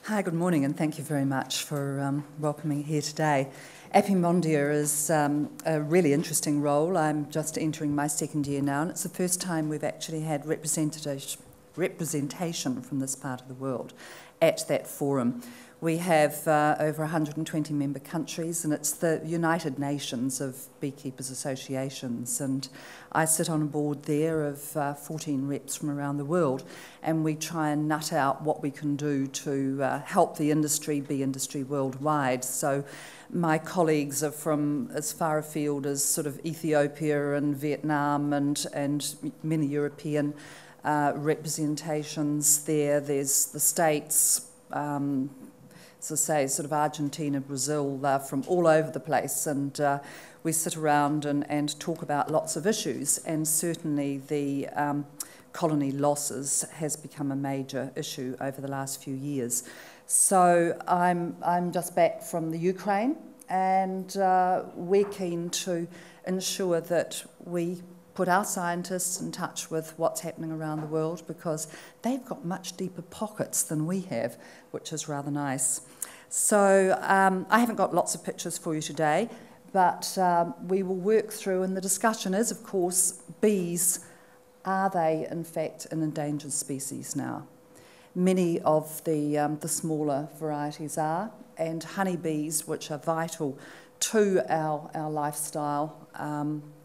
Hi, good morning, and thank you very much for welcoming me here today. Apimondia is a really interesting role. I'm just entering my second year now, and it's the first time we've actually had representation from this part of the world at that forum. We have over 120 member countries, and it's the United Nations of Beekeepers Associations, and I sit on a board there of 14 reps from around the world, and we try and nut out what we can do to help the industry be industry worldwide. So my colleagues are from as far afield as sort of Ethiopia and Vietnam and many European representations there. There's the States, as I say, sort of Argentina, Brazil, from all over the place, and we sit around and talk about lots of issues, and certainly the colony losses has become a major issue over the last few years. So I'm just back from the Ukraine, and we're keen to ensure that we put our scientists in touch with what's happening around the world, because they've got much deeper pockets than we have, which is rather nice. So I haven't got lots of pictures for you today, but we will work through, and the discussion is, of course, bees. Are they, in fact, an endangered species now? Many of the smaller varieties are, and honeybees, which are vital to our lifestyle,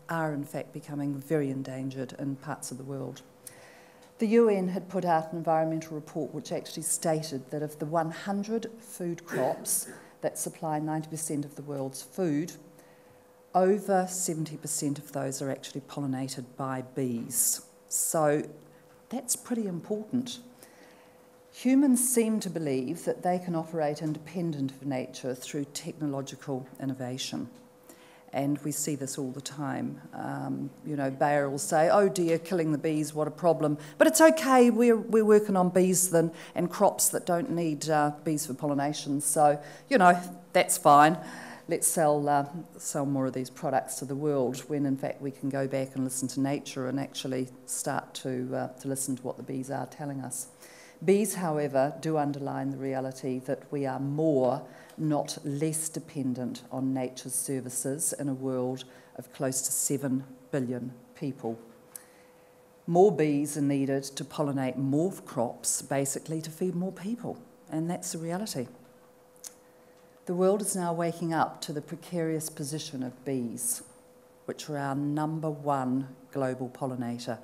are in fact becoming very endangered in parts of the world. The UN had put out an environmental report which actually stated that of the 100 food crops that supply 90% of the world's food, over 70% of those are actually pollinated by bees. So that's pretty important. Humans seem to believe that they can operate independent of nature through technological innovation. And we see this all the time. Bayer will say, oh dear, killing the bees, what a problem. But it's okay, we're working on bees and crops that don't need bees for pollination. So, that's fine. Let's sell more of these products to the world, when in fact we can go back and listen to nature and actually start to listen to what the bees are telling us. Bees, however, do underline the reality that we are more, not less, dependent on nature's services in a world of close to 7 billion people. More bees are needed to pollinate more crops, basically to feed more people, and that's the reality. The world is now waking up to the precarious position of bees, which are our #1 global pollinator.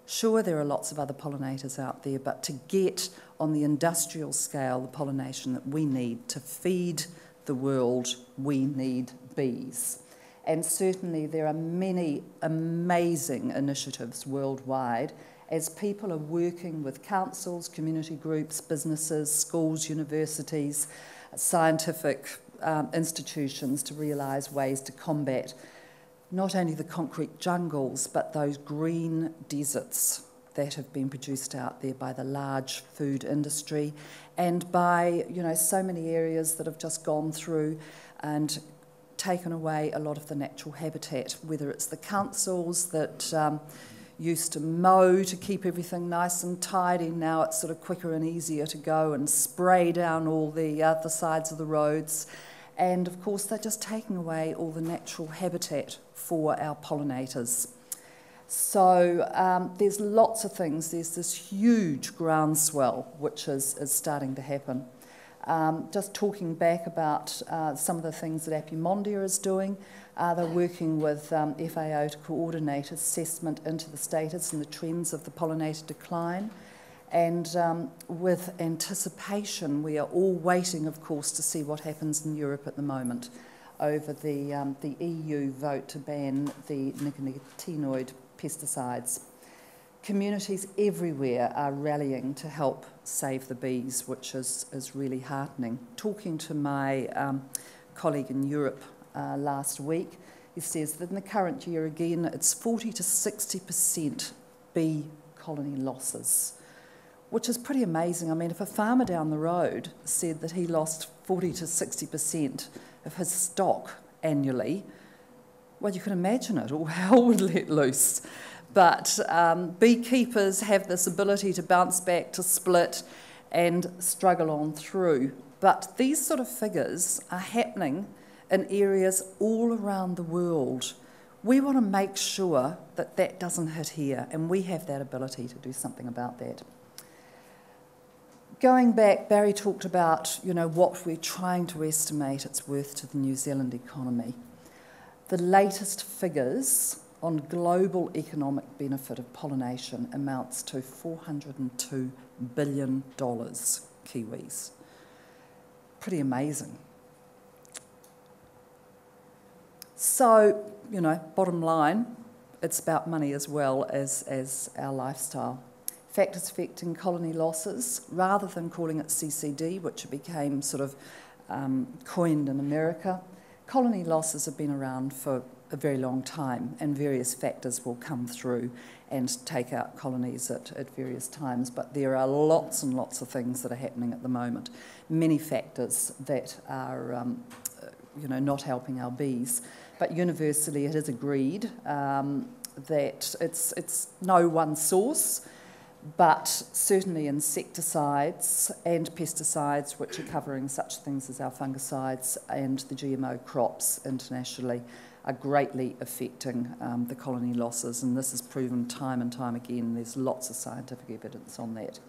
Sure, there are lots of other pollinators out there, but to get on the industrial scale the pollination that we need to feed the world, we need bees. And certainly there are many amazing initiatives worldwide as people are working with councils, community groups, businesses, schools, universities, scientific institutions to realise ways to combat not only the concrete jungles, but those green deserts that have been produced out there by the large food industry, and by so many areas that have just gone through and taken away a lot of the natural habitat, whether it's the councils that used to mow to keep everything nice and tidy. Now it's sort of quicker and easier to go and spray down all the sides of the roads. And of course, they're just taking away all the natural habitat for our pollinators. So there's lots of things. There's this huge groundswell which is starting to happen. Just talking back about some of the things that Apimondia is doing, they're working with FAO to coordinate assessment into the status and the trends of the pollinator decline. And with anticipation, we are all waiting, of course, to see what happens in Europe at the moment over the EU vote to ban the nicotinoid pesticides. Communities everywhere are rallying to help save the bees, which is really heartening. Talking to my colleague in Europe last week, he says that in the current year, again, it's 40 to 60% bee colony losses, which is pretty amazing. I mean, if a farmer down the road said that he lost 40 to 60% of his stock annually, well, you can imagine it, all hell would let loose. But beekeepers have this ability to bounce back, to split, and struggle on through. But these sort of figures are happening in areas all around the world. We want to make sure that that doesn't hit here, and we have that ability to do something about that. Going back, Barry talked about, what we're trying to estimate its worth to the New Zealand economy. The latest figures on global economic benefit of pollination amounts to $402 billion Kiwis. Pretty amazing. So, bottom line, it's about money as well as our lifestyle. Factors affecting colony losses, rather than calling it CCD, which became sort of coined in America, colony losses have been around for a very long time, and various factors will come through and take out colonies at various times. But there are lots and lots of things that are happening at the moment. Many factors that are, not helping our bees. But universally, it is agreed that it's no one source, but certainly insecticides and pesticides, which are covering such things as our fungicides and the GMO crops internationally, are greatly affecting the colony losses, and this is proven time and time again. There's lots of scientific evidence on that.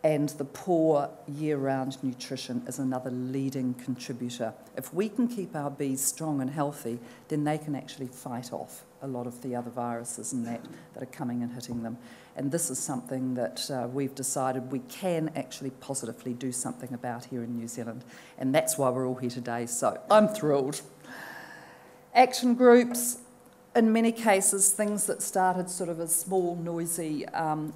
And the poor year-round nutrition is another leading contributor. If we can keep our bees strong and healthy, then they can actually fight off a lot of the other viruses and that are coming and hitting them. And this is something that we've decided we can actually positively do something about here in New Zealand. And that's why we're all here today, so I'm thrilled. Action groups, in many cases, things that started sort of as small, noisy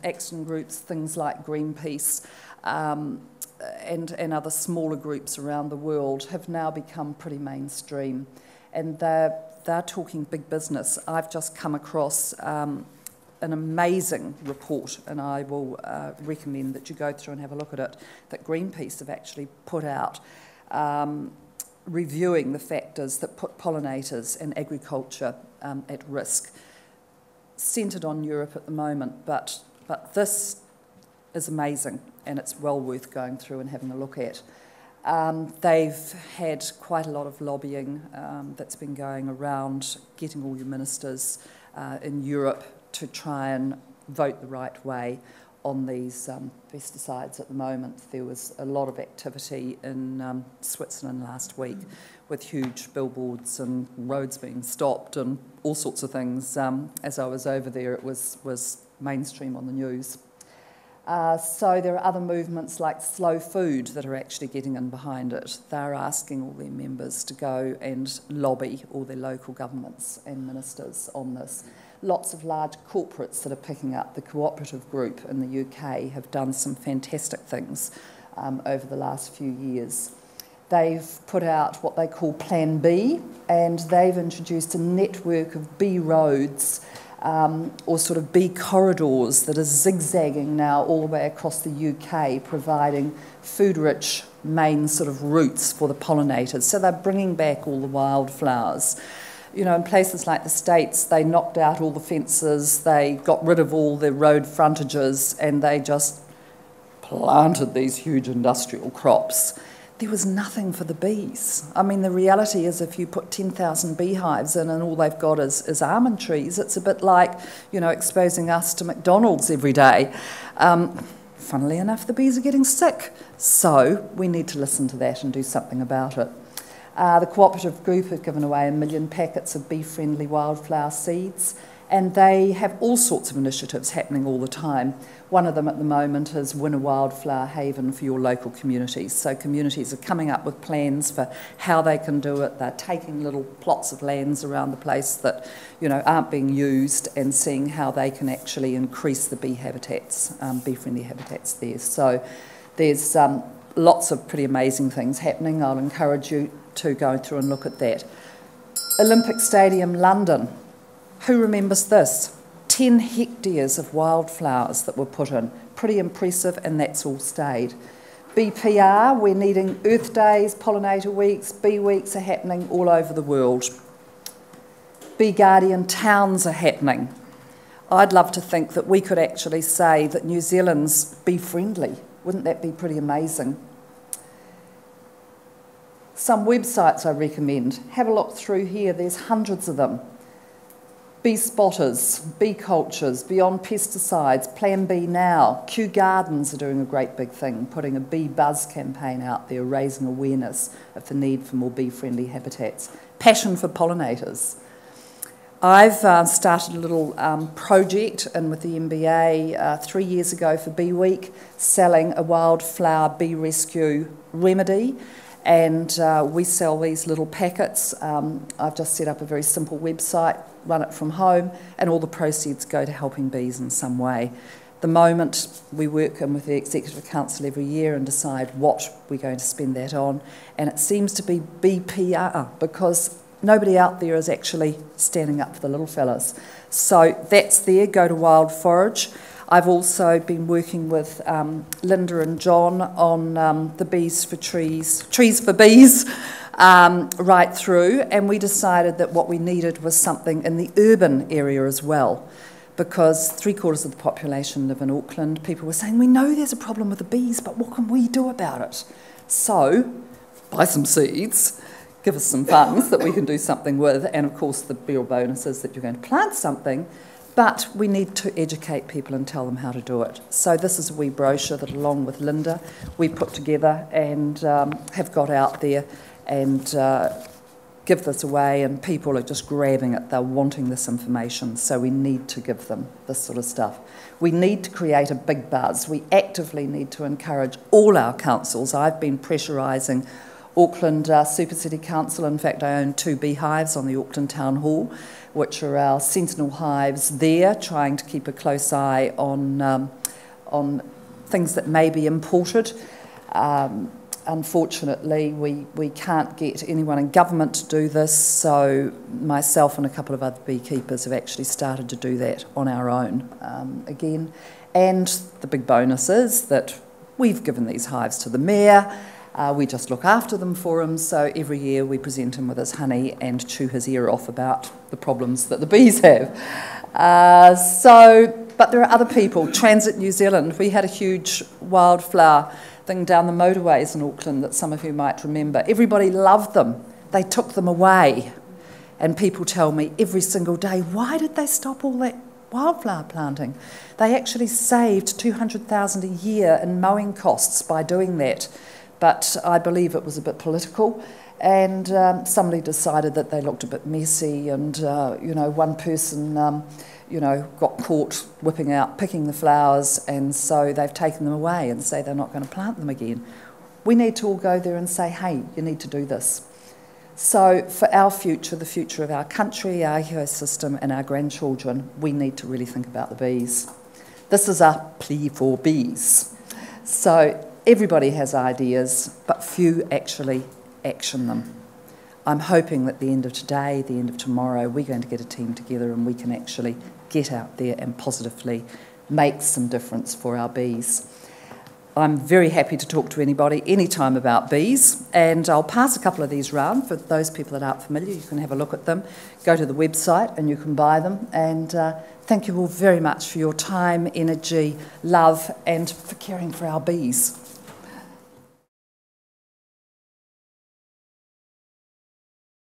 action groups, things like Greenpeace and other smaller groups around the world, have now become pretty mainstream. And they're talking big business. I've just come across an amazing report, and I will recommend that you go through and have a look at it, that Greenpeace have actually put out, reviewing the factors that put pollinators and agriculture at risk, centred on Europe at the moment, but this is amazing, and it's well worth going through and having a look at. They've had quite a lot of lobbying that's been going around, getting all your ministers in Europe to try and vote the right way on these pesticides at the moment. There was a lot of activity in Switzerland last week with huge billboards and roads being stopped and all sorts of things. As I was over there, it was mainstream on the news. So there are other movements like Slow Food that are actually getting in behind it. They're asking all their members to go and lobby all their local governments and ministers on this. Lots of large corporates that are picking up. The cooperative group in the UK have done some fantastic things over the last few years. They've put out what they call Plan B, and they've introduced a network of bee roads or sort of bee corridors that are zigzagging now all the way across the UK, providing food-rich main sort of routes for the pollinators. So they're bringing back all the wildflowers. In places like the States, they knocked out all the fences, they got rid of all the road frontages, and they just planted these huge industrial crops. There was nothing for the bees. I mean, the reality is if you put 10,000 beehives in and all they've got is almond trees, it's a bit like, exposing us to McDonald's every day. Funnily enough, the bees are getting sick. So we need to listen to that and do something about it. The cooperative group have given away 1 million packets of bee-friendly wildflower seeds, and they have all sorts of initiatives happening all the time. One of them at the moment is Win a Wildflower Haven for your local communities. So communities are coming up with plans for how they can do it. They're taking little plots of lands around the place that aren't being used and seeing how they can actually increase the bee habitats, bee-friendly habitats there. So there's lots of pretty amazing things happening. I'll encourage you to go through and look at that. Olympic Stadium, London. Who remembers this? 10 hectares of wildflowers that were put in. Pretty impressive, and that's all stayed. BPR, we're needing Earth Days, Pollinator Weeks, Bee Weeks are happening all over the world. Bee Guardian towns are happening. I'd love to think that we could actually say that New Zealand's bee-friendly Wouldn't that be pretty amazing? Some websites I recommend. Have a look through here. There's hundreds of them. Bee spotters, bee cultures, beyond pesticides, Plan B Now. Kew Gardens are doing a great big thing, putting a bee buzz campaign out there, raising awareness of the need for more bee-friendly habitats. Passion for pollinators. I've started a little project and with the MBA 3 years ago for Bee Week, selling a wildflower bee rescue remedy. And we sell these little packets. I've just set up a very simple website, run it from home, and all the proceeds go to helping bees in some way. The moment we work in with the Executive Council every year and decide what we're going to spend that on, and it seems to be BPR, because nobody out there is actually standing up for the little fellas. So that's there, go to Wild Forage. I've also been working with Linda and John on the Bees for Trees, Trees for Bees, right through, and we decided that what we needed was something in the urban area as well, because 3/4 of the population live in Auckland. People were saying, we know there's a problem with the bees, but what can we do about it? So, buy some seeds, give us some funds that we can do something with, and of course the real bonus is that you're going to plant something, but we need to educate people and tell them how to do it. So this is a wee brochure that, along with Linda, we put together and have got out there and give this away, and people are just grabbing it. They're wanting this information, so we need to give them this sort of stuff. We need to create a big buzz. We actively need to encourage all our councils. I've been pressurising Auckland Super City Council. In fact, I own 2 beehives on the Auckland Town Hall, which are our sentinel hives there, trying to keep a close eye on things that may be imported. Unfortunately, we can't get anyone in government to do this, so myself and a couple of other beekeepers have actually started to do that on our own again. And the big bonus is that we've given these hives to the mayor. We just look after them for him, so every year we present him with his honey and chew his ear off about the problems that the bees have. But there are other people. Transit New Zealand, we had a huge wildflower thing down the motorways in Auckland that some of you might remember. Everybody loved them. They took them away. And people tell me every single day, why did they stop all that wildflower planting? They actually saved $200,000 a year in mowing costs by doing that. But I believe it was a bit political, and somebody decided that they looked a bit messy, and one person got caught picking the flowers, and so they've taken them away and say they're not going to plant them again. We need to all go there and say, hey, you need to do this. So for our future, the future of our country, our ecosystem, and our grandchildren, we need to really think about the bees. This is a plea for bees. So everybody has ideas, but few actually action them. I'm hoping that at the end of today, the end of tomorrow, we're going to get a team together and we can actually get out there and positively make some difference for our bees. I'm very happy to talk to anybody anytime about bees, and I'll pass a couple of these round for those people that aren't familiar. You can have a look at them, go to the website and you can buy them, and thank you all very much for your time, energy, love, and for caring for our bees.